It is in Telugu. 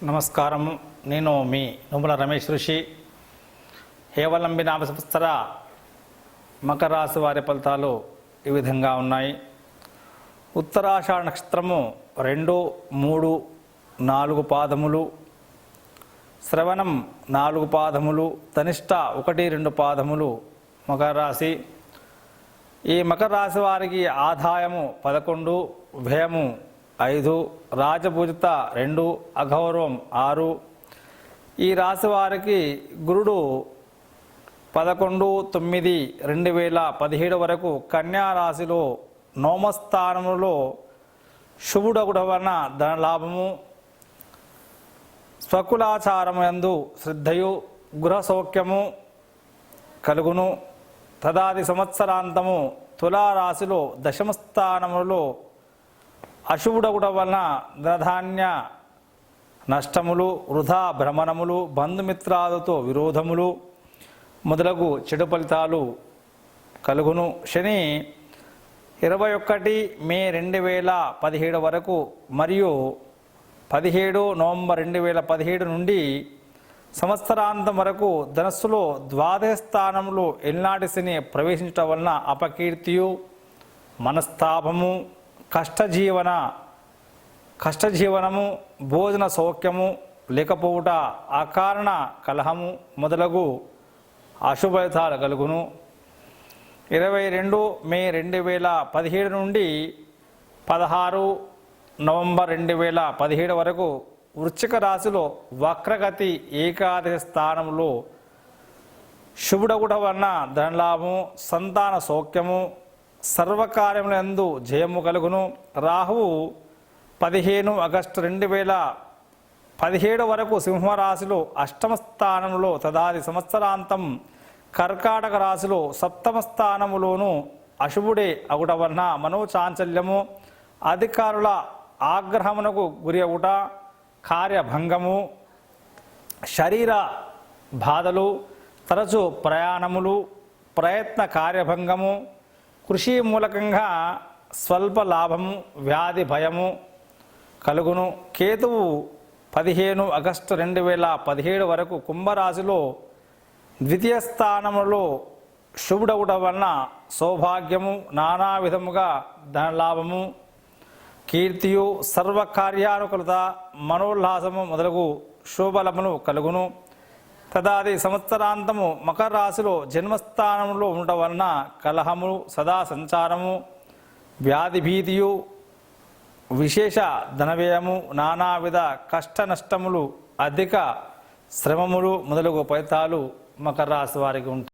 నమస్కారం. నేను మీ నోముల రమేష్ ఋషి. హేవలంబి నామ సంవత్సర మకర రాశి వారి ఫలితాలు ఈ విధంగా ఉన్నాయి. ఉత్తరాషాఢ నక్షత్రము 2, 3, 4 పాదములు, శ్రవణం 4 పాదములు, ధనిష్ట 1, 2 పాదములు మకర రాశి. ఈ మకర రాశి వారికి ఆదాయము 11, వ్యయము 5, రాజపూజిత 2, అగౌరవం 6. ఈ రాశి వారికి గురుడు 11/9/2017 వరకు కన్యా రాశిలో నవమస్థానములో శుభుడగుట వలన ధనలాభము, స్వకులాచారము యందు శ్రద్ధయు, గృహ సౌఖ్యము కలుగును. తదాది సంవత్సరాంతము తులారాశిలో దశమస్థానములో అశుభుడగుట వలన ధనధాన్య నష్టములు, వృధా భ్రమణములు, బంధుమిత్రాలతో విరోధములు మొదలగు చెడు ఫలితాలు కలుగును. శని 21 మే 2017 వరకు మరియు 17 నవంబర్ 2017 నుండి సంవత్సరాంతం వరకు ధనస్సులో ద్వాదశ స్థానంలో ఎల్నాటి శని ప్రవేశించటం వలన అపకీర్తియు, మనస్తాపము, కష్టజీవనము, భోజన సౌఖ్యము లేకపోవుట, అకారణ కలహము మొదలగు అశుభ ఫలితాలు కలుగును. 22 మే 2017 నుండి 16 నవంబర్ 2017 వరకు వృశ్చిక రాశిలో వక్రగతి ఏకాదశ స్థానంలో శుభుడగుట వలన ధనలాభము, సంతాన సౌఖ్యము, సర్వకార్యములందు జయము కలుగును. రాహువు 15 ఆగస్టు 2017 వరకు సింహరాశిలో అష్టమ స్థానంలో, తదాది సంవత్సరాంతం కర్కాటక రాశిలో సప్తమ స్థానములోను అశుభుడే అగుట వలన మనోచాంచల్యము, అధికారుల ఆగ్రహమునకు గురి అగుట, కార్యభంగము, శరీర బాధలు, తరచు ప్రయాణములు, ప్రయత్న కార్యభంగము, కృషి మూలకంగా స్వల్ప లాభము, వ్యాధి భయము కలుగును. కేతువు 15 ఆగస్టు 2017 వరకు కుంభరాశిలో ద్వితీయ స్థానములో శుభుడగుట వలన సౌభాగ్యము, నానా విధముగా ధనలాభము, కీర్తియు, సర్వకార్యానుకూలత, మనోల్లాసము మొదలగు శుభలములు కలుగును. తదాది సంవత్సరాంతము మకర రాశిలో జన్మస్థానంలో ఉండటం వలన కలహము, సదా సంచారము, వ్యాధి భీతియు, విశేష ధనవ్యయము, నానావిధ కష్ట నష్టములు, అధిక శ్రమములు మొదలగు ఫలితాలు మకర రాశి వారికి ఉంటాయి.